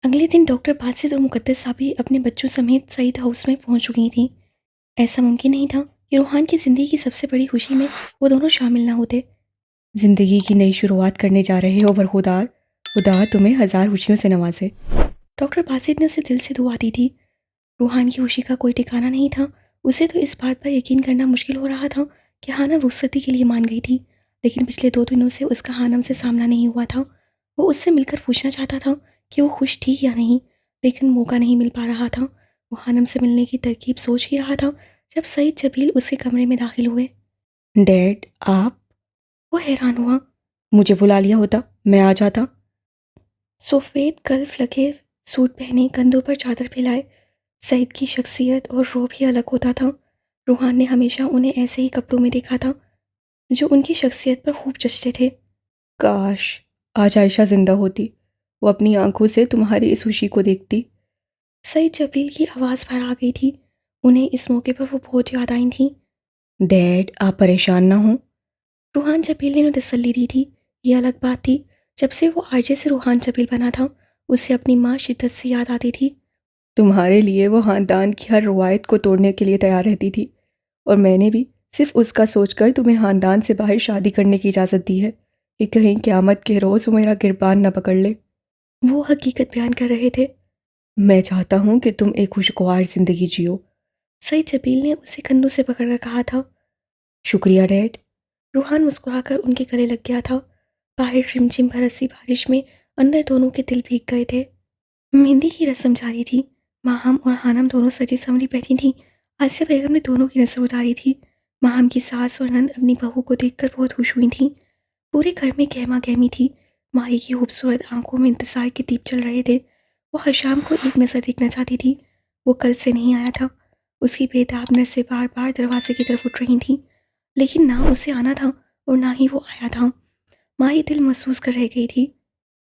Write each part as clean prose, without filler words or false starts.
अगले दिन डॉक्टर बासित और मुकद्दस साबी अपने बच्चों समेत सईद हाउस में पहुंच चुकी थीं। ऐसा मुमकिन नहीं था कि रूहान की ज़िंदगी की सबसे बड़ी खुशी में वो दोनों शामिल ना होते। ज़िंदगी की नई शुरुआत करने जा रहे हो बरखुरदार, खुदा तुम्हें हज़ार खुशियों से नवाजे। डॉक्टर बासित ने उसे दिल से दुआ दी थी। रूहान की खुशी का कोई ठिकाना नहीं था। उसे तो इस बात पर यकीन करना मुश्किल हो रहा था कि हानम रुखसती के लिए मान गई थी, लेकिन पिछले 2 दिनों से उसका हानम से सामना नहीं हुआ था। वो उससे मिलकर पूछना चाहता था कि वो खुश थी या नहीं, लेकिन मौका नहीं मिल पा रहा था। वो हानम से मिलने की तरकीब सोच ही रहा था जब सईद जबील उसके कमरे में दाखिल हुए। डैड, आप? वो हैरान हुआ। मुझे बुला लिया होता, मैं आ जाता। सफ़ेद गल्फ लगे सूट पहने, कंधों पर चादर फैलाए सईद की शख्सियत और रूप ही अलग होता था। रूहान ने हमेशा उन्हें ऐसे ही कपड़ों में देखा था जो उनकी शख्सियत पर खूब जचते थे। काश आज आयशा जिंदा होती, वो अपनी आंखों से तुम्हारी इस खुशी को देखती। सईद जबील की आवाज़ भर आ गई थी। उन्हें इस मौके पर वो बहुत याद आई थी। डैड, आप परेशान ना हो। रूहान जबील ने उन्हें तसल्ली दी थी। ये अलग बात थी, जब से वो आरजे से रूहान जबील बना था उसे अपनी माँ शिद्दत से याद आती थी। तुम्हारे लिए वो खानदान की हर रवायत को तोड़ने के लिए तैयार रहती थी, और मैंने भी सिर्फ उसका सोचकर तुम्हें खानदान से बाहर शादी करने की इजाज़त दी है कि कहीं क़यामत के रोज़ वो मेरा गिरबान न पकड़ ले। वो हकीकत बयान कर रहे थे। मैं चाहता हूँ कि तुम एक खुशगवार ज़िंदगी जियो, सईद जबील ने उसे कंधों से पकड़कर कहा था। शुक्रिया डैड। रूहान मुस्कुराकर उनके गले लग गया था। बाहर रिमझिम बरसी बारिश में अंदर दोनों के दिल भीग गए थे। मेहंदी की रस्म जारी थी। माहम और हानम दोनों सजी संवरी बैठी थीं। आसिया बेगम ने दोनों की नजर उतारी थी। माहम की सास और नंद अपनी बहू को देखकर बहुत खुश हुई थीं। पूरे घर में गहमा गहमी थी। माही की खूबसूरत आंखों में इंतजार के दीप चल रहे थे। वो हशाम को एक नज़र देखना चाहती थी। वो कल से नहीं आया था। उसकी बेताब नसें बार बार दरवाजे की तरफ उठ रही थीं, लेकिन ना उसे आना था और ना ही वो आया था। माही दिल महसूस कर रह गई थी।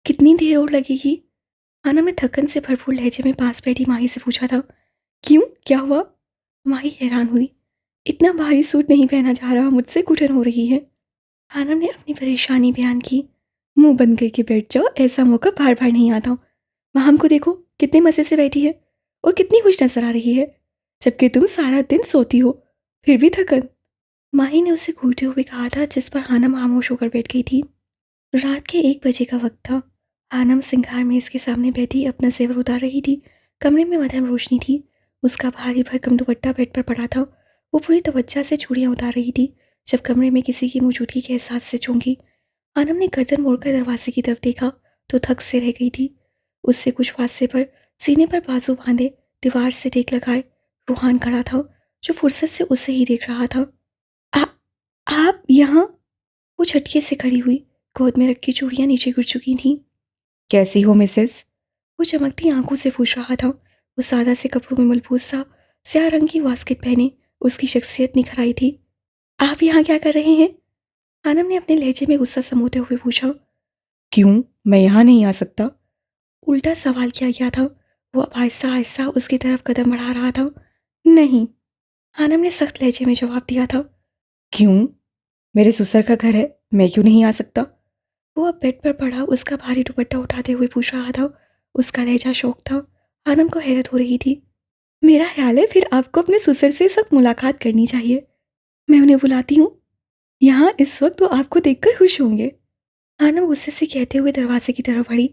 कितनी देर और लगेगी? हानम ने थकन से भरपूर लहजे में पास बैठी माही से पूछा था। क्यों, क्या हुआ? माही हैरान हुई। इतना भारी सूट नहीं पहना जा रहा, मुझसे घुटन हो रही है। हानम ने अपनी परेशानी बयान की। मुंह बंद करके बैठ जाओ, ऐसा मौका बार बार नहीं आता। माहम को देखो, कितने मजे से बैठी है और कितनी खुश नजर आ रही है, जबकि तुम सारा दिन सोती हो, फिर भी थकन। माही ने उसे घूरते हुए कहा था, जिस पर हानम खामोश होकर बैठ गई थी। रात के 1 बजे का वक्त था। हानम सिंगार मेज के सामने बैठी अपना जेवर उतार रही थी। कमरे में मध्यम रोशनी थी। उसका भारी भरकम दुपट्टा बेड पर पड़ा था। वो पूरी तवज्जो से चूड़ियाँ उतार रही थी जब कमरे में किसी की मौजूदगी के एहसास से चौंकी। हानम ने गर्दन मोड़कर दरवाजे की तरफ देखा तो थक से रह गई थी। उससे कुछ फासले पर सीने पर बाजू बांधे, दीवार से टेक लगाए, रूहान खड़ा था, जो फुर्सत से उसे ही देख रहा था। आ, आप यहाँ? वो झटके से खड़ी हुई। गोद में रखी चूड़ियां नीचे गिर चुकी थीं। कैसी हो मिसेस? वो चमकती आंखों से पूछ रहा था। वो सादा से कपड़ों में मलबूस सा स्याह रंग की वास्केट पहने उसकी शख्सियत निखर आई थी। आप यहाँ क्या कर रहे हैं? हानम ने अपने लहजे में गुस्सा समोते हुए पूछा। क्यों, मैं यहाँ नहीं आ सकता? उल्टा सवाल किया गया था। वो अब आहिस्ता आहिस्ता उसकी तरफ कदम बढ़ा रहा था। नहीं, हानम ने सख्त लहजे में जवाब दिया था। क्यों? मेरे ससुर का घर है, मैं क्यों नहीं आ सकता? वो अब बेड पर पड़ा उसका भारी दुपट्टा उठाते हुए पूछ रहा था। उसका लहजा शौक था। हानम को हैरत हो रही थी। मेरा ख्याल है फिर आपको अपने ससुर से इस वक्त मुलाकात करनी चाहिए। मैं उन्हें बुलाती हूँ। यहाँ इस वक्त वो आपको देखकर खुश होंगे। हानम गुस्से से कहते हुए दरवाजे की तरफ बढ़ी।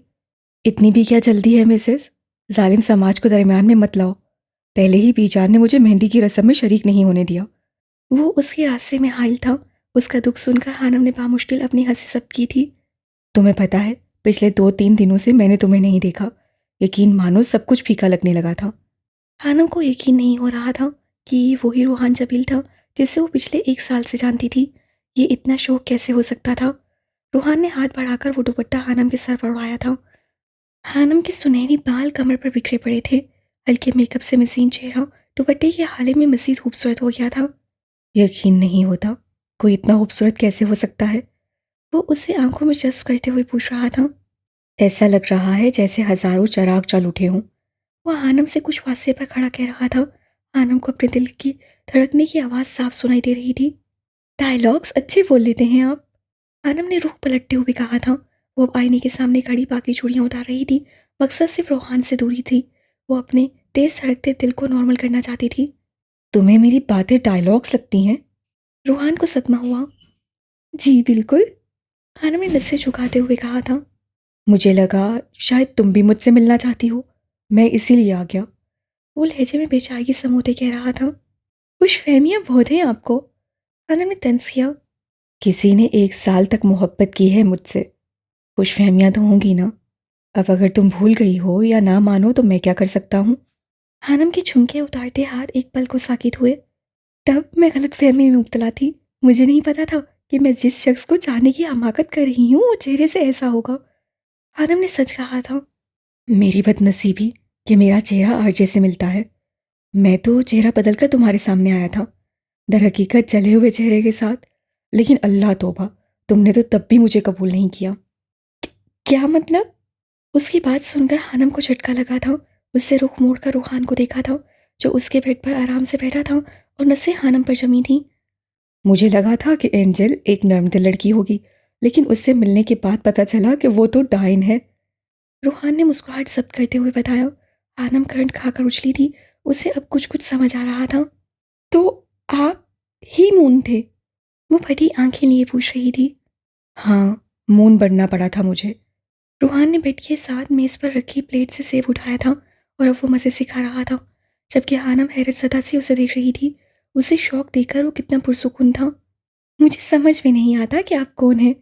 इतनी भी क्या जल्दी है मिसेस? जालिम समाज को दरमियान में मत लाओ। पहले ही बीजान ने मुझे मेहंदी की रस्म में शरीक नहीं होने दिया। वो उसके रास्ते में हाइल था। उसका दुख सुनकर हानम ने बामुश्किल अपनी हंसी जब्त की थी। तुम्हें पता है, पिछले 2-3 दिनों से मैंने तुम्हें नहीं देखा। यकीन मानो सब कुछ फीका लगने लगा था। हानम को यकीन नहीं हो रहा था कि वही रूहान जबील था जिसे वो पिछले 1 साल से जानती थी। ये इतना शौक कैसे हो सकता था? रूहान ने हाथ बढ़ाकर वो दुपट्टा हानम के सर पर उड़ाया था। हानम के सुनहरी बाल कमर पर बिखरे पड़े थे। हल्के मेकअप से मसीन चेहरा दुपट्टे के हाले में मजीद खूबसूरत हो गया था। यकीन नहीं होता, कोई इतना खूबसूरत कैसे हो सकता है? वो उसे आंखों में जज्ब करते हुए पूछ रहा था। ऐसा लग रहा है जैसे हजारों चराग जल उठे हों। वो हानम से कुछ फासले पर खड़ा कह रहा था। हानम को अपने दिल की धड़कने की आवाज़ साफ सुनाई दे रही थी। डायलॉग्स अच्छे बोल लेते हैं आप। हानम ने रुख पलटते हुए कहा था। वो अब आईने के सामने खड़ी बाकी चूड़ियाँ उतार रही थी मकसद सिर्फ रूहान से दूरी थी। वो अपने तेज धड़कते दिल को नॉर्मल करना चाहती थी। तुम्हें मेरी बातें डायलॉग्स लगती हैं? रूहान को सदमा हुआ। जी बिल्कुल, हानम ने नसें झुकाते हुए कहा था। मुझे लगा शायद तुम भी मुझसे मिलना चाहती हो, मैं इसीलिए आ गया। वो लहजे में बेचारगी समोते कह रहा था। खुशफहमियां बहुत हैं आपको, हानम ने तंज किया। किसी ने 1 साल तक मोहब्बत की है मुझसे, खुशफहमियां तो होंगी ना। अब अगर तुम भूल गई हो या ना मानो तो मैं क्या कर सकता हूँ? हानम के झुमके उतारते हाथ एक पल को साकित हुए। तब मैं गलतफहमी में मुब्तला थी। मुझे नहीं पता था कि मैं जिस शख्स को चाहने की हमाकत कर रही हूँ वो चेहरे से ऐसा होगा। हानम ने सच कहा था। मेरी बदनसीबी कि मेरा चेहरा आरजे से मिलता है। मैं तो चेहरा बदलकर तुम्हारे सामने आया था, दर हकीकत जले हुए चेहरे के साथ। लेकिन अल्लाह तौबा, तुमने तो तब भी मुझे कबूल नहीं किया। क्या मतलब? उसकी बात सुनकर हानम को झटका लगा था। उससे रुख मोड़कर रूहान को देखा था, जो उसके बेड पर आराम से बैठा था और नसें हानम पर जमी थी। मुझे लगा था कि एंजल एक नर्मदिल लड़की होगी, लेकिन उससे मिलने के बाद पता चला कि वो तो डायन है। रूहान ने मुस्कुराहट जब्त करते हुए बताया। हानम करंट खाकर उछली थी। उसे अब कुछ कुछ समझ आ रहा था। तो आप ही मून थे? वो फटी आंखें लिए पूछ रही थी। हाँ, मून बनना पड़ा था मुझे। रूहान ने बेड के साथ मेज पर रखी प्लेट से सेब उठाया था और अब वो मज़े से खा रहा था, जबकि हानम हैरत ज़दा से उसे देख रही थी। उसे शौक देखकर वो कितना पुरसुकून था। मुझे समझ में नहीं आता कि आप कौन हैं,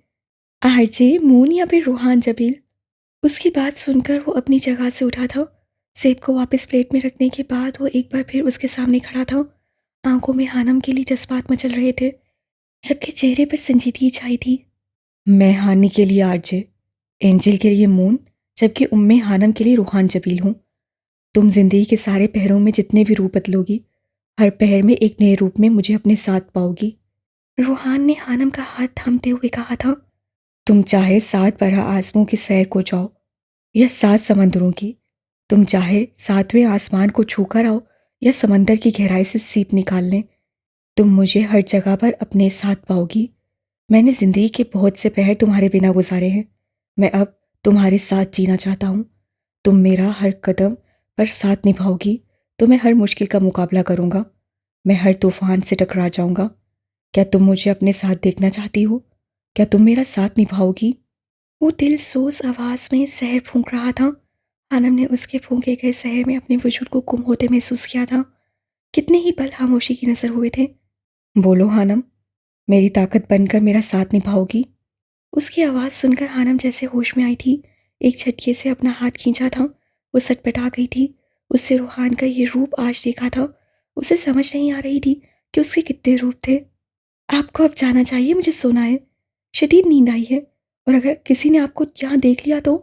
आरजे मून या फिर रूहान जबील? उसकी बात सुनकर वो अपनी जगह से उठा था। सेब को वापस प्लेट में रखने के बाद वो एक बार फिर उसके सामने खड़ा था। आंखों में हानम के लिए जज्बात मचल रहे थे, जबकि चेहरे पर संजीदगी छाई थी। मैं हानि के लिए आरजे, एंजिल के लिए मून, जबकि उम्मे हानम के लिए रूहान जबील हूँ। तुम जिंदगी के सारे पहरों में जितने भी रूप बदलोगी, हर पहर में एक नए रूप में मुझे अपने साथ पाओगी। रूहान ने हानम का हाथ थामते हुए कहा था। तुम चाहे 7 बरह आसमों की सैर को जाओ या 7 समंदरों की, तुम चाहे 7वें आसमान को छूकर आओ या समंदर की गहराई से सीप निकाल लें, तुम मुझे हर जगह पर अपने साथ पाओगी। मैंने जिंदगी के बहुत से पहर तुम्हारे बिना गुजारे हैं। मैं अब तुम्हारे साथ जीना चाहता हूँ। तुम मेरा हर कदम पर साथ निभाओगी तो मैं हर मुश्किल का मुकाबला करूँगा। मैं हर तूफान से टकरा जाऊँगा। क्या तुम मुझे अपने साथ देखना चाहती हो? क्या तुम मेरा साथ निभाओगी? वो दिल सोज आवाज में जहर फूंक रहा था। आनम ने उसके फूंके गए जहर में अपने वजूद को गुम होते महसूस किया था। कितने ही पल खामोशी की नजर हुए थे। बोलो हानम, मेरी ताकत बनकर मेरा साथ निभाओगी? उसकी आवाज़ सुनकर हानम जैसे होश में आई थी। एक झटके से अपना हाथ खींचा था। वो सटपटा गई थी। उससे रूहान का ये रूप आज देखा था। उसे समझ नहीं आ रही थी कि उसके कितने रूप थे। आपको अब जाना चाहिए, मुझे सोना है। शदीद नींद आई है, और अगर किसी ने आपको यहाँ देख लिया तो?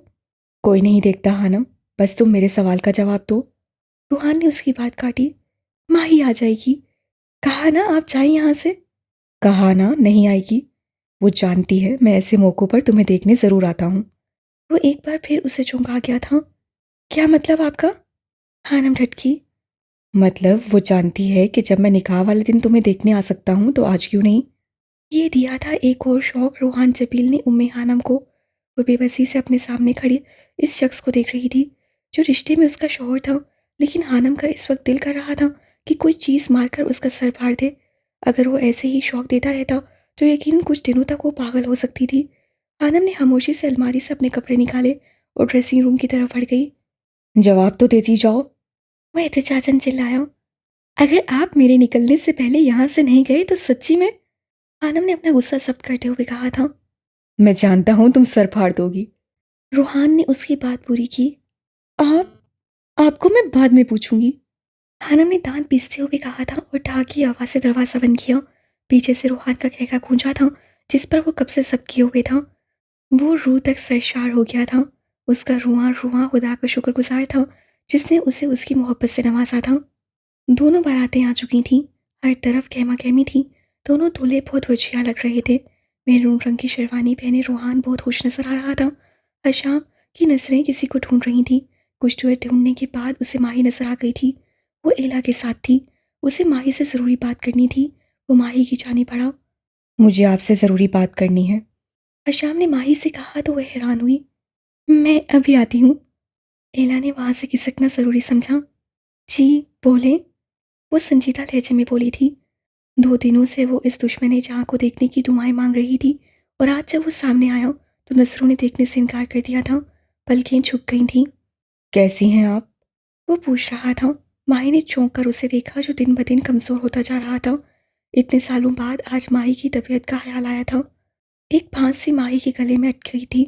कोई नहीं देखता हानम, बस तुम मेरे सवाल का जवाब दो। रूहान ने उसकी बात काटी। माही आ जाएगी, कहा ना आप जाएं यहाँ से। कहा ना नहीं आएगी। वो जानती है मैं ऐसे मौक़ों पर तुम्हें देखने ज़रूर आता हूँ। वो एक बार फिर उसे चौंका गया था। क्या मतलब आपका? हानम झटकी। मतलब वो जानती है कि जब मैं निकाह वाले दिन तुम्हें देखने आ सकता हूँ तो आज क्यों नहीं? ये दिया था एक और शौक रूहान जबील ने उम्मे हानम को। वो बेबसी से अपने सामने खड़ी इस शख्स को देख रही थी, जो रिश्ते में उसका शौहर था। लेकिन हानम का इस वक्त दिल कर रहा था कि कोई चीज़ मारकर उसका सर फाड़ दे। अगर वो ऐसे ही शौक देता रहता तो यकीनन कुछ दिनों तक वो पागल हो सकती थी। हानम ने खामोशी से अलमारी से अपने कपड़े निकाले और ड्रेसिंग रूम की तरफ बढ़ गई। जवाब तो देती जाओ, वह एहतजाजन चिल्लाया। अगर आप मेरे निकलने से पहले यहाँ से नहीं गए तो सच्ची में। आनम ने अपना गुस्सा जब्त करते हुए कहा था। मैं जानता हूँ तुम सर फाड़ दोगी। रूहान ने उसकी बात पूरी की। आप आपको मैं बाद में पूछूंगी, हानम ने दांत पीसते हुए कहा था और ढाक की आवाज़ से दरवाज़ा बंद किया। पीछे से रूहान का कहका गूंजा था, जिस पर वो कब से सब किए हुए था। वो रूह तक सरशार हो गया था। उसका रुआं रुआं खुदा का शुक्रगुजार था, जिसने उसे उसकी मोहब्बत से नवाजा था। दोनों बारातें आ चुकी थीं। हर तरफ गहमा गहमी थी। दोनों दूल्हे बहुत वजिया लग रहे थे। मैरून रंग की शेरवानी पहने रूहान बहुत खुश नजर आ रहा था। हशाम की नजरें किसी को ढूंढ रही थीं। कुछ देर ढूंढने के बाद उसे माही नजर आ गई थी। वो एला के साथ थी। उसे माही से ज़रूरी बात करनी थी। वो माही की जानी पड़ा। मुझे आपसे ज़रूरी बात करनी है, हशाम ने माही से कहा तो वह हैरान हुई। मैं अभी आती हूँ। एला ने वहाँ से खिसकना ज़रूरी समझा। जी, बोले। वो संजीदा लहजे में बोली थी। 2 दिनों से वो इस दुश्मन जहाँ को देखने की दुआएं मांग रही थी और आज जब वो सामने आया तो नज़रों ने देखने से इनकार कर दिया था। पलकें झुक गई थीं। कैसी हैं आप? वो पूछ रहा था। माही ने चौंक कर उसे देखा जो दिन ब दिन कमज़ोर होता जा रहा था। इतने सालों बाद आज माही की तबीयत का ख्याल आया था। एक फांस सी माही के गले में अटक गई थी।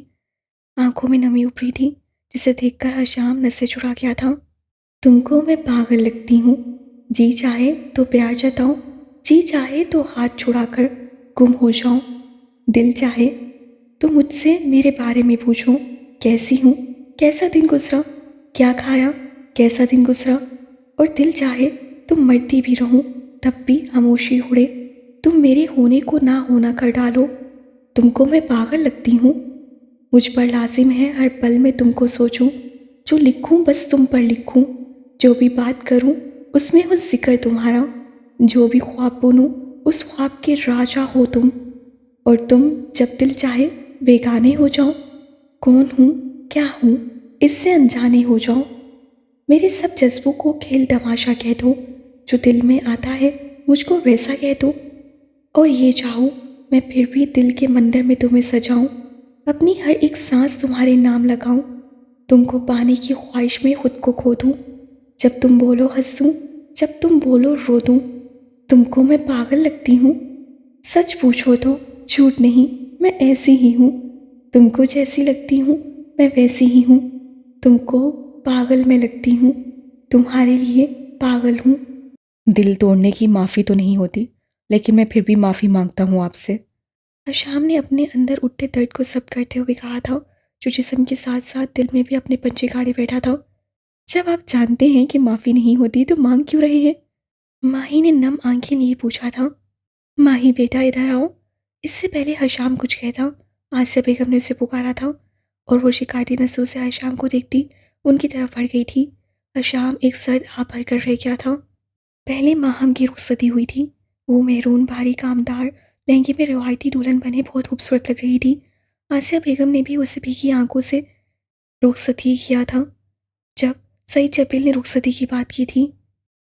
आंखों में नमी उभरी थी जिसे देखकर हर शाम नसें चुरा गया था। तुमको मैं पागल लगती हूँ। जी चाहे तो प्यार जताऊं, जी चाहे तो हाथ छुड़ाकर गुम हो जाऊं, दिल चाहे तो मुझसे मेरे बारे में पूछो। कैसी हूँ, कैसा दिन गुजरा, क्या खाया, कैसा दिन गुजरा। और दिल चाहे तो मरती भी रहूं तब भी खामोशी उड़े। तुम मेरे होने को ना होना कर डालो। तुमको मैं पागल लगती हूँ। मुझ पर लाजिम है हर पल में तुमको सोचूं। जो लिखूं बस तुम पर लिखूं। जो भी बात करूं उसमें हो जिक्र तुम्हारा। जो भी ख्वाब बुनूं उस ख्वाब के राजा हो तुम। और तुम जब दिल चाहे बेगाने हो जाओ। कौन हूँ, क्या हूँ, इससे अनजाने हो जाओ। मेरे सब जज्बों को खेल तमाशा कह दो। जो दिल में आता है मुझको वैसा कह दो। और ये चाहूँ मैं फिर भी दिल के मंदिर में तुम्हें सजाऊं। अपनी हर एक सांस तुम्हारे नाम लगाऊं। तुमको पाने की ख्वाहिश में खुद को खो दूं। जब तुम बोलो हंस दूं, जब तुम बोलो रो दूं। तुमको मैं पागल लगती हूँ। सच पूछो तो झूठ नहीं, मैं ऐसी ही हूँ। तुमको जैसी लगती हूँ मैं वैसी ही हूँ। तुमको पागल मैं लगती हूँ, तुम्हारे लिए पागल हूँ। दिल तोड़ने की माफ़ी तो नहीं होती, लेकिन मैं फिर भी माफ़ी मांगता हूँ आपसे। शाम ने अपने अंदर उठते दर्द को सब करते हुए कहा था, जो जिस्म के साथ साथ दिल में भी अपने पंजे गाड़े बैठा था। जब आप जानते हैं कि माफ़ी नहीं होती तो मांग क्यों रहे हैं? माही ने नम आंखें लिए पूछा था। माही बेटा इधर आओ। इससे पहले हशाम कुछ कहता, आसिया बेगम ने उसे पुकारा था और वो शिकायती नजरों से हशाम को देखती उनकी तरफ बढ़ गई थी। हशाम एक सर्द आ भर कर रह गया था। पहले माहम की रुखसती हुई थी। वो मेहरून भारी कामदार लहंगे में रिवायती दुल्हन बने बहुत खूबसूरत लग रही थी। आसिया बेगम ने भी उसे भीगी आंखों से रुखसती किया था। जब सईद जबील ने रुखसती की बात की थी,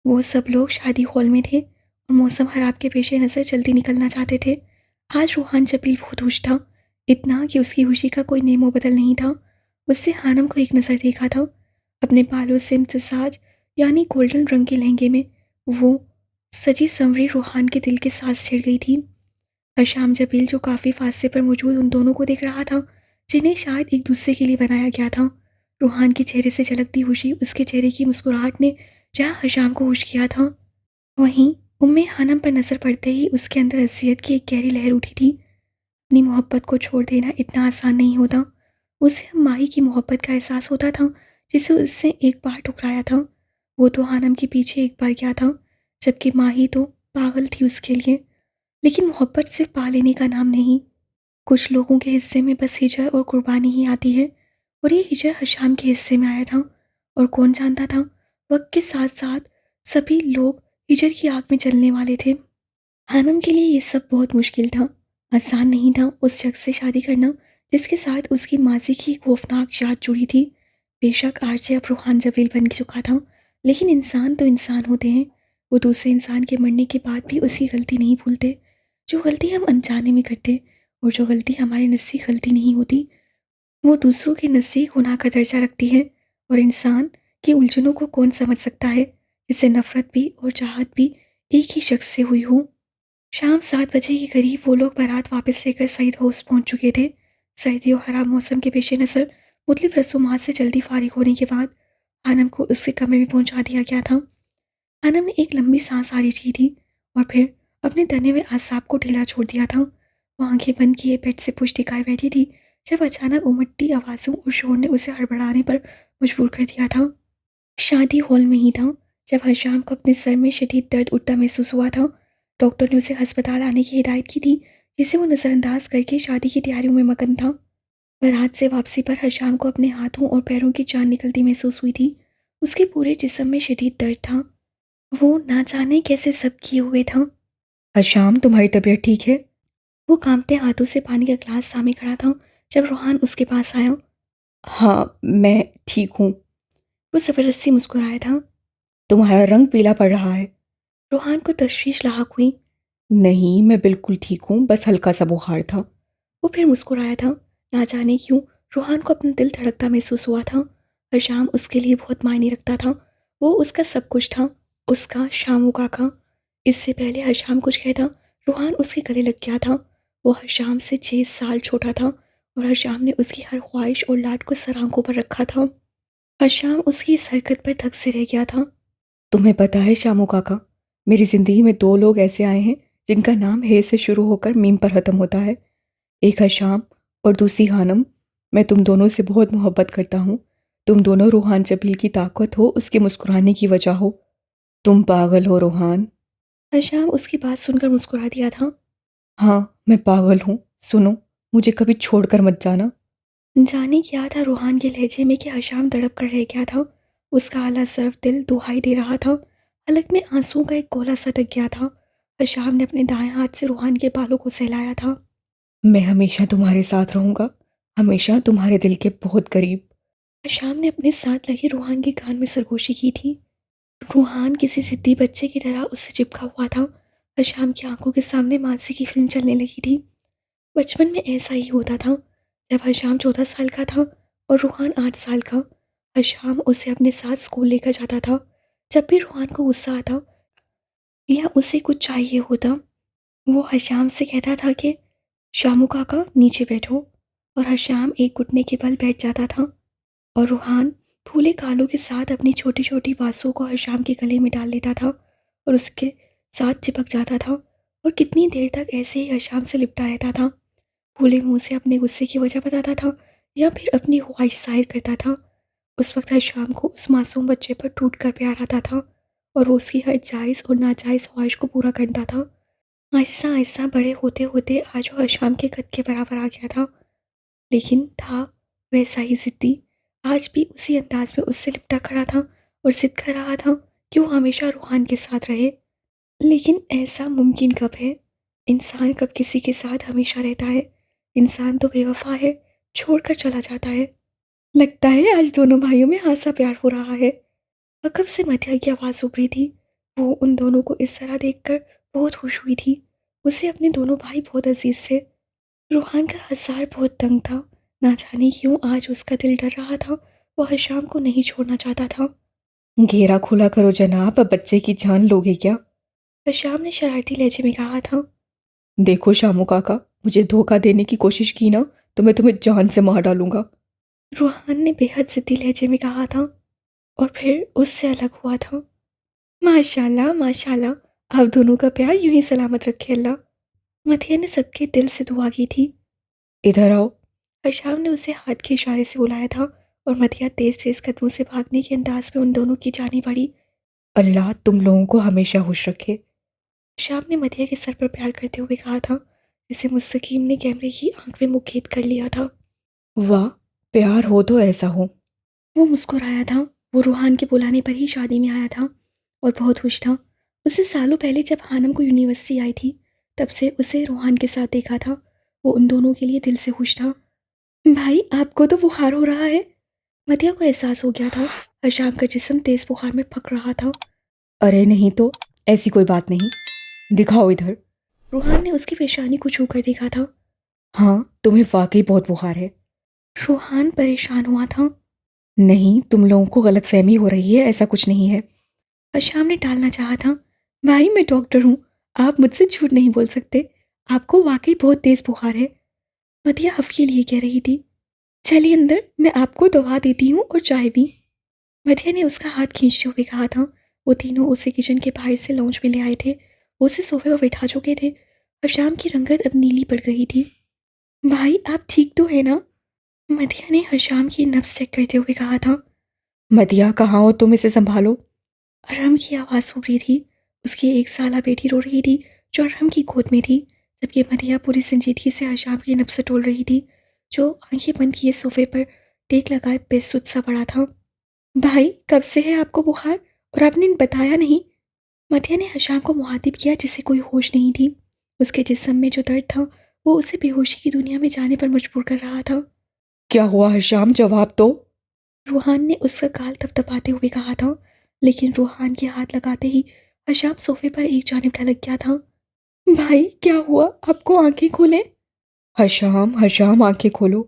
वो सब लोग शादी हॉल में थे और मौसम खराब के पेश नज़र जल्दी निकलना चाहते थे। आज रूहान जबील बहुत खुश था, इतना कि उसकी खुशी का कोई नेमो बदल नहीं था। उससे हानम को एक नज़र देखा था। अपने बालों से इम्तिजाज यानी गोल्डन रंग के लहंगे में वो सजी संवरी रूहान के दिल के साथ छिड़ गई थी। शाम जबील जो काफ़ी फासले पर मौजूद उन दोनों को देख रहा था, जिन्हें शायद एक दूसरे के लिए बनाया गया था। रूहान के चेहरे से झलकती खुशी उसके चेहरे की मुस्कुराहट ने जहाँ हशाम को खुश किया था, वहीं उम्मे हनम पर नज़र पड़ते ही उसके अंदर अज़ियत की एक गहरी लहर उठी थी। अपनी मोहब्बत को छोड़ देना इतना आसान नहीं होता। उसे अब माही की मोहब्बत का एहसास होता था, जिसे उसने एक बार ठुकराया था। वो तो हनम के पीछे एक बार गया था, जबकि माही तो पागल थी उसके लिए। लेकिन मोहब्बत सिर्फ पा लेने का नाम नहीं। कुछ लोगों के हिस्से में बस हिजर और कुर्बानी ही आती है, और ये हिजर हशाम के हिस्से में आया था। और कौन जानता था, वक्त के साथ साथ सभी लोग हिजर की आग में जलने वाले थे। हानम के लिए ये सब बहुत मुश्किल था। आसान नहीं था उस शख्स से शादी करना जिसके साथ उसकी माजी की खौफनाक याद जुड़ी थी। बेशक आरजे अब रूहान जबील बन चुका था, लेकिन इंसान तो इंसान होते हैं। वो दूसरे इंसान के मरने के बाद भी उसकी गलती नहीं भूलते। जो गलती हम अनजाने में करते और जो गलती हमारे नज़दीक गलती नहीं होती, वो दूसरों के नज़दीक गुनाह का दर्जा रखती है। और इंसान की उलझनों को कौन समझ सकता है, जिससे नफ़रत भी और चाहत भी एक ही शख्स से हुई हो। शाम 7 बजे के करीब वो लोग बारात वापस लेकर सईद हाउस पहुंच चुके थे। सर्दी और खराब मौसम के पेश नज़र मुख्तलिफ रसूमात से जल्दी फारिग होने के बाद आनम को उसके कमरे में पहुंचा दिया गया था। आनम ने एक लंबी सांस खारिज की थी और फिर अपने तने हुए आसाब को ढीला छोड़ दिया था। वो आंखें बंद किए बेड से पुश टिकाए बैठी थी, जब अचानक उमड़ती आवाज़ों और शोर ने उसे हड़बड़ाने पर मजबूर कर दिया था। शादी हॉल में ही था, जब हशाम को अपने सर में शदीद दर्द उठता महसूस हुआ था। डॉक्टर ने उसे अस्पताल आने की हिदायत की थी, जिसे वो नज़रअंदाज करके शादी की तैयारियों में मगन था। बारात से वापसी पर हशाम को अपने हाथों और पैरों की जान निकलती महसूस हुई थी। उसके पूरे जिस्म में शदीद दर्द था। वो ना जाने कैसे सब किए हुए था। हशाम, तुम्हारी तबीयत ठीक है? वो कांपते हाथों से पानी का गिलास सामने खड़ा था, जब रोहान उसके पास आया। हाँ, मैं ठीक हूँ। वो ज़बरदस्ती मुस्कुराया था। तुम्हारा रंग पीला पड़ रहा है। रूहान को तशवीश लाहक हुई। नहीं, मैं बिल्कुल ठीक हूँ, बस हल्का सा बुखार था। वो फिर मुस्कुराया था। ना जाने क्यों रूहान को अपना दिल धड़कता महसूस हुआ था। हशाम उसके लिए बहुत मायने रखता था। वो उसका सब कुछ था, उसका शामू काका। इससे पहले हशाम कुछ कहता, रूहान उसके गले लग गया था। वो हशाम से 6 साल छोटा था और हशाम ने उसकी हर ख्वाहिश और लाड को सर आंखों पर रखा था। हशाम उसकी इस हरकत पर धक से रह गया था। तुम्हें पता है शामू काका, मेरी ज़िंदगी में 2 लोग ऐसे आए हैं जिनका नाम हे से शुरू होकर मीम पर ख़त्म होता है। एक है शाम और दूसरी हानम। मैं तुम दोनों से बहुत मोहब्बत करता हूँ। तुम दोनों रूहान जबील की ताकत हो, उसके मुस्कुराने की वजह हो। तुम पागल हो रूहान। हशाम उसकी बात सुनकर मुस्कुरा दिया था। हाँ, मैं पागल हूँ। सुनो, मुझे कभी छोड़कर मत जाना। जाने क्या था रूहान के लहजे में कि हशाम तड़प कर रह गया था। उसका आला सर्व दिल दुहाई दे रहा था। हलक में आंसुओं का एक गोला सटक गया था। हशाम ने अपने दाएं हाथ से रूहान के बालों को सहलाया था। मैं हमेशा तुम्हारे साथ रहूंगा, हमेशा तुम्हारे दिल के बहुत करीब। हशाम ने अपने साथ लगे रूहान के कान में सरगोशी की थी। रूहान किसी जिद्दी बच्चे की तरह उससे चिपका हुआ था। हशाम की आंखों के सामने मानसी की फिल्म चलने लगी थी। बचपन में ऐसा ही होता था। जब हशाम 14 साल का था और रूहान 8 साल का, हशाम उसे अपने साथ स्कूल लेकर जाता था। जब भी रूहान को गुस्सा आता या उसे कुछ चाहिए होता, वो हशाम से कहता था कि शामू काका नीचे बैठो, और हशाम एक घुटने के बल बैठ जाता था। और रूहान फूले कालों के साथ अपनी छोटी छोटी बांसों को हशाम के गले में डाल लेता था और उसके साथ चिपक जाता था। और कितनी देर तक ऐसे ही हशाम से लिपटा रहता था। फूले मुंह से अपने गुस्से की वजह बताता था या फिर अपनी ख्वाहिश जाहिर करता था। उस वक्त हशाम को उस मासूम बच्चे पर टूट कर प्यार आता था और वो उसकी हर जायज़ और नाजायज़ ख्वाहिश को पूरा करता था। आहिस्ता आहिस्ता बड़े होते होते आज वो हशाम के कद के बराबर आ गया था, लेकिन था वैसा ही ज़िद्दी। आज भी उसी अंदाज में उससे लिपटा खड़ा था और ज़िद कर रहा था कि वो हमेशा रूहान के साथ रहे। लेकिन ऐसा मुमकिन कब है? इंसान कब किसी के साथ हमेशा रहता है? इंसान तो बेवफा है, छोड़कर चला जाता है। लगता है आज दोनों भाइयों में हादसा प्यार हो रहा है। अकब से मध्या की आवाज़ उभरी थी। वो उन दोनों को इस तरह देखकर बहुत खुश हुई थी। उसे अपने दोनों भाई बहुत अजीज थे। रूहान का हजार बहुत तंग था। ना जाने क्यों आज उसका दिल डर रहा था। वो हशाम को नहीं छोड़ना चाहता था। घेरा खुला करो जनाब, अब बच्चे की जान लोगे क्या? हशाम ने शरारती लहजे में कहा था। देखो शामू काका, मुझे धोखा देने की कोशिश की ना तो मैं तुम्हें जान से मार डालूंगा। रूहान ने बेहद जिद्दी लहजे में कहा था और फिर उससे अलग हुआ था। माशाल्लाह माशाल्लाह, आप दोनों का प्यार यूं ही सलामत रखे अल्लाह। मथिया ने सबके दिल से दुआ की थी। इधर आओ। हशाम ने उसे हाथ के इशारे से बुलाया था और मथिया तेज तेज कदमों से भागने के अंदाज में उन दोनों की जानी पड़ी। अल्लाह तुम लोगों को हमेशा खुश रखे। हशाम ने मथिया के सर पर प्यार करते हुए कहा था, जिसे मुस्तकीम ने कैमरे की आंख में मुखेद कर लिया था। वाह, प्यार हो तो ऐसा हो। वो मुस्कुराया था। वो रूहान के बुलाने पर ही शादी में आया था और बहुत खुश था। उसे सालों पहले जब हानम को यूनिवर्सिटी आई थी, तब से उसे रूहान के साथ देखा था। वो उन दोनों के लिए दिल से खुश था। भाई आपको तो बुखार हो रहा है। मदिया को एहसास हो गया था। हशाम का जिस्म तेज बुखार में पक रहा था। अरे नहीं तो, ऐसी कोई बात नहीं। दिखाओ इधर। रूहान ने उसकी पेशानी को छूकर देखा था। हाँ, तुम्हें वाकई बहुत बुखार है। रूहान परेशान हुआ था। नहीं, तुम लोगों को गलतफहमी हो रही है, ऐसा कुछ नहीं है। हशाम ने टालना चाहा था। भाई मैं डॉक्टर हूँ, आप मुझसे झूठ नहीं बोल सकते। आपको वाकई बहुत तेज बुखार है। मदिया हफ के लिए कह रही थी। चलिए अंदर, मैं आपको दवा देती हूँ और चाय भी। मदिया ने उसका हाथ खींचते हुए कहा था। वो तीनों उसे किचन के बाहर से लॉन्च में ले आए थे। वो उसे सोफे पर बैठा चुके थे। हशाम की रंगत अब नीली पड़ रही थी। भाई आप ठीक तो है ना? मदिया ने हशाम की नब्ज चेक करते हुए कहा था। मदिया कहाँ हो तुम, इसे संभालो। अरहम की आवाज़ उभरी थी। उसकी 1 साला बेटी रो रही थी जो अरहम की गोद में थी, जबकि मदिया पूरी संजीदगी से हशाम की नब्ज टोल रही थी, जो आंखें बंद किए सोफे पर टेक लगाए बेसुध सा पड़ा था। भाई कब से है आपको बुखार और आपने बताया नहीं? मदिया ने हशाम को मुहातिब किया जिसे कोई होश नहीं थी। उसके जिस्म में जो दर्द था वो उसे बेहोशी की दुनिया में जाने पर मजबूर कर रहा था। क्या हुआ हशाम, जवाब दो। रूहान ने उसका गाल थपथपाते हुए कहा था, लेकिन रूहान के हाथ लगाते ही हशाम सोफे पर एक जानिब ढलक गया था। भाई क्या हुआ, आपको आंखें खोलें। हशाम हशाम आंखें खोलो।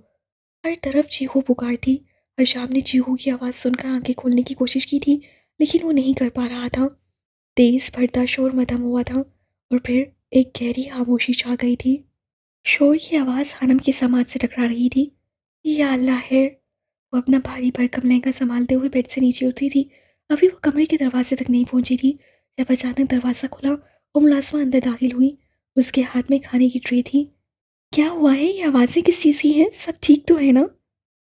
हर तरफ चीखू पुकार थी। हशाम ने चीखू की आवाज़ सुनकर आंखें खोलने की कोशिश की थी, लेकिन वो नहीं कर पा रहा था। तेज भरता शोर मदम हुआ था और फिर एक गहरी खामोशी छा गई थी। शोर की आवाज़ हनम की समाज से टकरा रही थी। या अल्लाह है। वो अपना भारी भरकम लहंगा संभालते हुए बेड से नीचे उतरी थी। अभी वो कमरे के दरवाजे तक नहीं पहुंची थी जब अचानक दरवाज़ा खुला और मुलाजमा अंदर दाखिल हुई। उसके हाथ में खाने की ट्रे थी। क्या हुआ है, ये आवाज़ें किस चीज़ की हैं, सब ठीक तो है ना?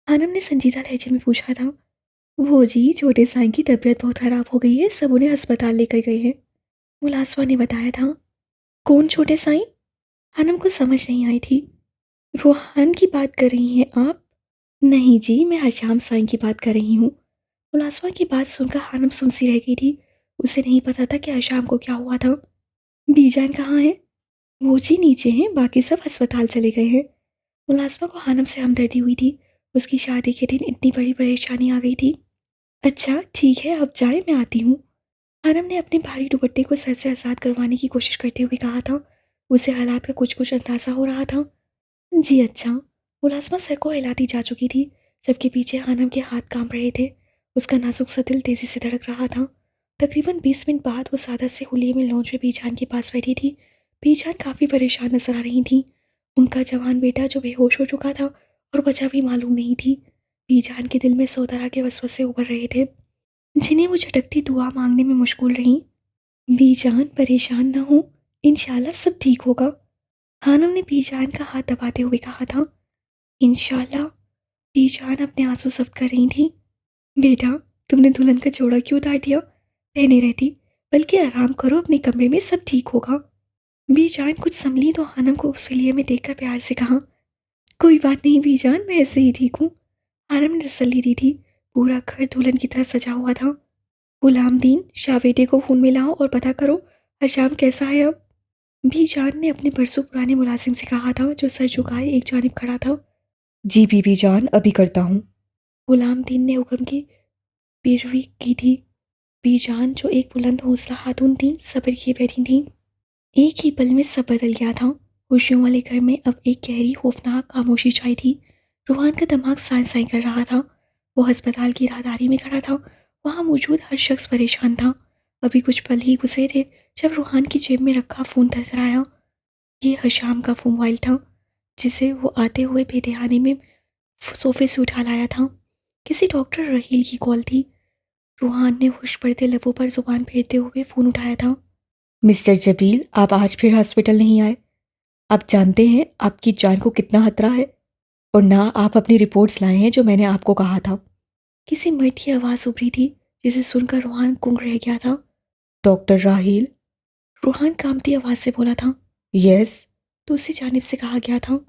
आनम ने संजीदा लहजे में पूछा था। वो जी, छोटे साईं की तबीयत बहुत ख़राब हो गई है, सब उन्हें अस्पताल लेकर गए हैं, मुलाजमा ने बताया था। कौन छोटे साईं? आनम को समझ नहीं आई थी। रूहान की बात कर रही हैं आप? नहीं जी, मैं हशाम साईं की बात कर रही हूँ। मुलाजमा की बात सुनकर हानम सुन सी रह गई थी। उसे नहीं पता था कि हशाम को क्या हुआ था। बीजान कहाँ है? वो जी नीचे हैं, बाकी सब अस्पताल चले गए हैं। मुलाजमा को हानम से हमदर्दी हुई थी। उसकी शादी के दिन इतनी बड़ी परेशानी आ गई थी। अच्छा ठीक है, अब जाए, मैं आती हूँ। हानम ने अपने भारी दुपट्टे को सर से आज़ाद करवाने की कोशिश करते हुए कहा था। उसे हालात का कुछ कुछ अंदाज़ा हो रहा था। जी अच्छा। मुलाजमा सर को हिलाती जा चुकी थी, जबकि पीछे हानम के हाथ कांप रहे थे। उसका नाजुक सा दिल तेज़ी से धड़क रहा था। तकरीबन 20 मिनट बाद वो सादा से हुलिये में लॉन्च में बीजान के पास बैठी थी। बीजान काफ़ी परेशान नजर आ रही थी। उनका जवान बेटा जो बेहोश हो चुका था और बचा भी मालूम नहीं थी। बीजान के दिल में 100 तरह के वसवसे उभर रहे थे, जिन्हें वो झटकती दुआ मांगने में मशगूल रहीं। बीजान परेशान ना हो, इंशाल्लाह सब ठीक होगा। हानम ने बीजान का हाथ दबाते हुए कहा था। इंशाल्लाह। बीजान अपने आंसू जब्त कर रही थी। बेटा, तुमने दुल्हन का जोड़ा क्यों उतार दिया? रहने रहती, बल्कि आराम करो, अपने कमरे में सब ठीक होगा। बीजान कुछ संभली तो हानम को उस लिए में देखकर प्यार से कहा। कोई बात नहीं बीजान, मैं ऐसे ही ठीक हूँ। हानम ने तसल्ली दी थी। पूरा घर दुल्हन की तरह सजा हुआ था। गुलाम दीन, शाह बेटे को फ़ोन मिलाओ और पता करो हशाम कैसा है अब। बीजान ने अपने बरसों पुराने मुलाजिम से कहा था, जो सर झुकाए एक जानिब खड़ा था। जी बीबी जान, अभी करता हूँ। गुलाम दीन ने हुक्म की पैरवी की थी। बीजान, जो एक बुलंद हौसला खातून थी, सब्र किए बैठी थी। एक ही पल में सब बदल गया था। खुशियों वाले घर में अब एक गहरी खौफनाक खामोशी छाई थी। रूहान का दिमाग साए साए कर रहा था। वो अस्पताल की राहदारी में खड़ा था। वहाँ मौजूद हर शख्स परेशान था। अभी कुछ पल ही गुजरे थे जब रूहान की जेब में रखा फ़ोन थरथराया। ये हशाम का मोबाइल था, जिसे वो आते हुए बेदहानी में सोफे से उठा लाया था। किसी डॉक्टर रहील की कॉल थी। रूहान ने होश पड़ते लबों पर जुबान फेरते हुए फ़ोन उठाया था। मिस्टर जबील, आप आज फिर हॉस्पिटल नहीं आए। आप जानते हैं आपकी जान को कितना खतरा है, और ना आप अपनी रिपोर्ट्स लाए हैं जो मैंने आपको कहा था। किसी मर्द की आवाज़ उभरी थी, जिसे सुनकर रूहान गुंग रह गया था। डॉक्टर राहील, रूहान कांपती आवाज़ से बोला था। यस, दूसरी जानिब से कहा गया था।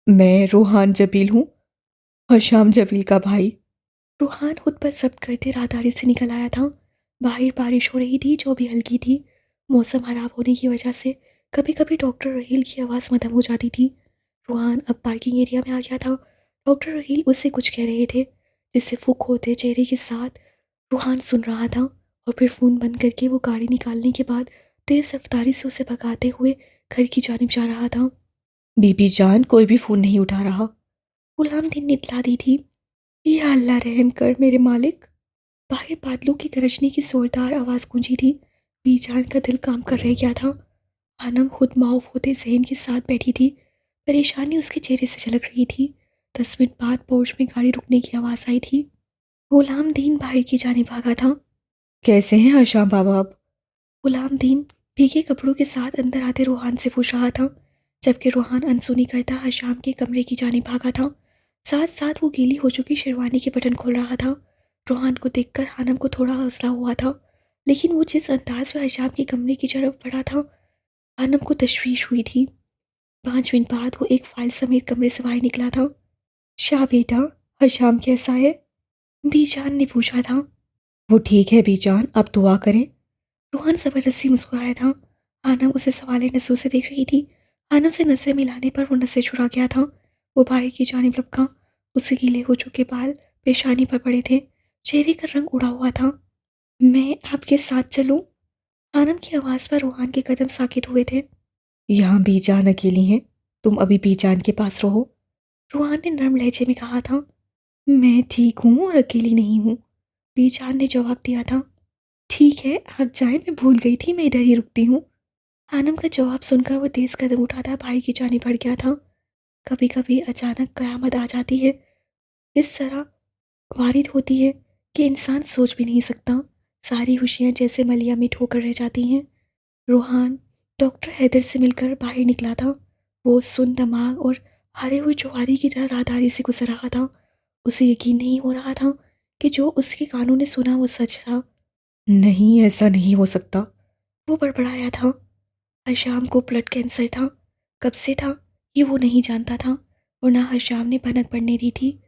मैं रूहान जबील हूँ, हशाम जबील का भाई। रूहान खुद पर जब्त करते राहदारी से निकल आया था। बाहर बारिश हो रही थी, जो भी हल्की थी। मौसम खराब होने की वजह से कभी कभी डॉक्टर रहील की आवाज़ मदम हो जाती थी। रूहान अब पार्किंग एरिया में आ गया था। डॉक्टर रहील उससे कुछ कह रहे थे, जिससे फुक होते चेहरे के साथ रूहान सुन रहा था। और फिर फ़ोन बंद करके वो गाड़ी निकालने के बाद तेज रफ्तारी से उसे भगाते हुए घर की जानिब जा रहा था। बीबी जान, कोई भी फ़ोन नहीं उठा रहा। गुलाम दिन ने इत्तला दी थी। या अल्लाह रहम कर मेरे मालिक। बाहर बादलों की गरजने की जोरदार आवाज़ गूंजी थी। बीजान का दिल काम कर रह गया था। हानम खुद माऊफ होते जहन के साथ बैठी थी। परेशानी उसके चेहरे से झलक रही थी। 10 मिनट बाद पोर्च में गाड़ी रुकने की आवाज़ आई थी। गुलाम दीन बाहर की जाने भागा था। कैसे हैं हशाम बाबा अब? गुलाम दीन भीगे कपड़ों के साथ अंदर आते रूहान से पूछ रहा था, जबकि रूहान अनसुनी करता हशाम के कमरे की जाने भागा था। साथ साथ वो गीली हो चुकी शेरवानी के बटन खोल रहा था। रूहान को देखकर हानम को थोड़ा हौसला हुआ था, लेकिन वो जिस अंदाज में हशाम के कमरे की तरफ बढ़ा था, हानम को तशवीश हुई थी। 5 मिनट बाद वो एक फाइल समेत कमरे से बाहर निकला था। शाह बेटा, हशाम कैसा है? बीजान ने पूछा था। वो ठीक है बीजान, अब दुआ करें। रूहान ज़बरदस्ती मुस्कुराया था। हानम उसे सवाले नज़रों से देख रही थी। हानम से नज़रें मिलाने पर वो नज़र चुरा गया था। वो बाहर की जानिब लपका। उसके गीले हो चुके बाल पेशानी पर पड़े थे। चेहरे का रंग उड़ा हुआ था। मैं आपके साथ चलूं? आनम की आवाज़ पर रूहान के कदम साकित हुए थे। यहाँ बीजान अकेली हैं, तुम अभी बीजान के पास रहो। रूहान ने नर्म लहजे में कहा था। मैं ठीक हूँ और अकेली नहीं हूँ, बीजान ने जवाब दिया था। ठीक है, आप जाएं, मैं भूल गई थी, मैं इधर ही रुकती हूँ। आनम का जवाब सुनकर वो तेज कदम उठाता भाई की जाने बढ़ गया था। कभी कभी अचानक कयामत आ जाती है, इस तरह वारिद होती है कि इंसान सोच भी नहीं सकता। सारी खुशियाँ जैसे मलिया में ठोकर रह जाती हैं। रूहान डॉक्टर हैदर से मिलकर बाहर निकला था। वो सुन दिमाग और हारे हुए जुआरी की तरह राहदारी से गुजर रहा था। उसे यकीन नहीं हो रहा था कि जो उसके कानों ने सुना वो सच था। नहीं, ऐसा नहीं हो सकता, वो बड़बड़ाया था। हशाम को ब्लड कैंसर था। कब से था ये वो नहीं जानता था, और ना हशाम ने भनक पड़ने दी थी।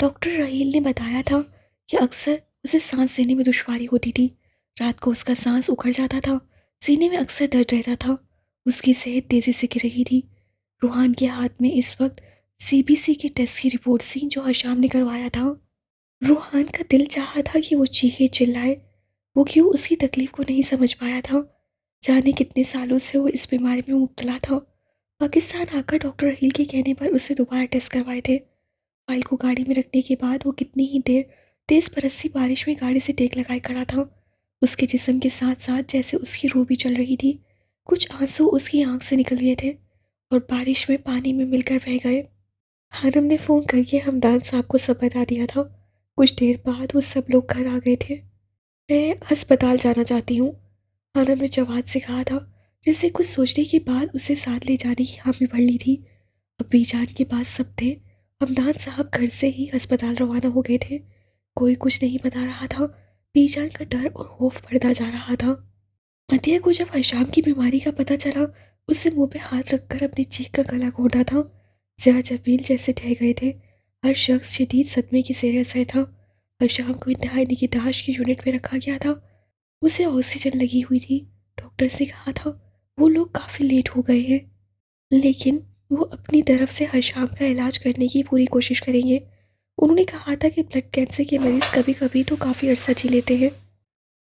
डॉक्टर रहील ने बताया था कि अक्सर उसे सांस लेने में दुश्वारी होती थी। रात को उसका सांस उखड़ जाता था, सीने में अक्सर दर्द रहता था। उसकी सेहत तेजी से गिर रही थी। रूहान के हाथ में इस वक्त सीबीसी के टेस्ट की रिपोर्ट थी जो हशाम ने करवाया था। रूहान का दिल चाहा था कि वो चीखे चिल्लाए। वो क्यों उसकी तकलीफ को नहीं समझ पाया था। जाने कितने सालों से वो इस बीमारी में मुब्तला था। पाकिस्तान आकर डॉक्टर रहील के कहने पर उसे दोबारा टेस्ट करवाए थे। फाइल को गाड़ी में रखने के बाद वो कितनी ही देर तेज बरसती बारिश में गाड़ी से टेक लगाए खड़ा था। उसके जिस्म के साथ साथ जैसे उसकी रूह भी चल रही थी। कुछ आंसू उसकी आंख से निकल लिए थे और बारिश में पानी में मिलकर बह गए। हानम ने फ़ोन करके हमदान साहब को सब बता दिया था। कुछ देर बाद वो सब लोग घर आ गए थे। मैं अस्पताल जाना चाहती हूँ, हानम ने जवाब से कहा था, जिससे कुछ सोचने के बाद उसे साथ ले जाने की हामी भर ली थी। अब बीजान के पास सब थे। हमदान साहब घर से ही अस्पताल रवाना हो गए थे। कोई कुछ नहीं बता रहा था। बीजान का डर और खौफ बढ़ता जा रहा था। अतिया को जब हशाम की बीमारी का पता चला, उससे मुंह पे हाथ रखकर अपनी चीख का गला घोंटा था। जया जबील जैसे ढह गए थे। हर शख्स शदीद सदमे की जेर असर था। हशाम को इंतहाई निगहदाश्त की यूनिट में रखा गया था। उसे ऑक्सीजन लगी हुई थी। डॉक्टर से कहा था वो लोग काफ़ी लेट हो गए हैं, लेकिन वो अपनी तरफ से हशाम का इलाज करने की पूरी कोशिश करेंगे। उन्होंने कहा था कि ब्लड कैंसर के मरीज़ कभी कभी तो काफ़ी अरसा जी लेते हैं,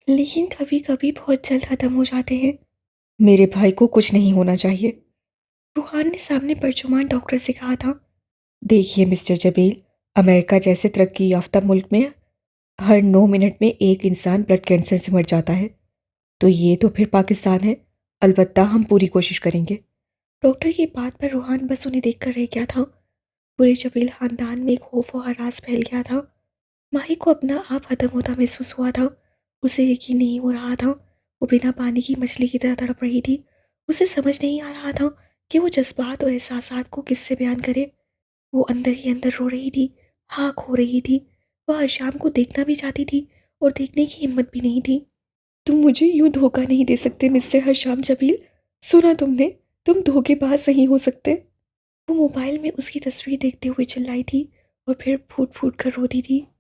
लेकिन कभी कभी बहुत जल्द ख़त्म हो जाते हैं। मेरे भाई को कुछ नहीं होना चाहिए, रूहान ने सामने परचुमान डॉक्टर से कहा था। देखिए मिस्टर जबील, अमेरिका जैसे तरक्की याफ्ता मुल्क में हर 9 मिनट में एक इंसान ब्लड कैंसर से मर जाता है, तो ये तो फिर पाकिस्तान है। अलबत्ता हम पूरी कोशिश करेंगे। डॉक्टर की बात पर रूहान बस उन्हें देख कर रह गया था। पूरे जबील खानदान में खौफ और हरास फैल गया था। माही को अपना आप खत्म होता महसूस हुआ था। उसे यकीन नहीं हो रहा था। वो बिना पानी की मछली की तरह तड़प रही थी। उसे समझ नहीं आ रहा था कि वो जज्बात और एहसासात को किससे बयान करे। वो अंदर ही अंदर रो रही थी, हाँक हो रही थी। वह हशाम को देखना भी चाहती थी और देखने की हिम्मत भी नहीं थी। तुम मुझे यूं धोखा नहीं दे सकते मिस्टर हशाम जबील, सुना तुमने, तुम धोखेबाज नहीं हो सकते। वो मोबाइल में उसकी तस्वीर देखते हुए चिल्लाई थी और फिर फूट फूट कर रोती थी।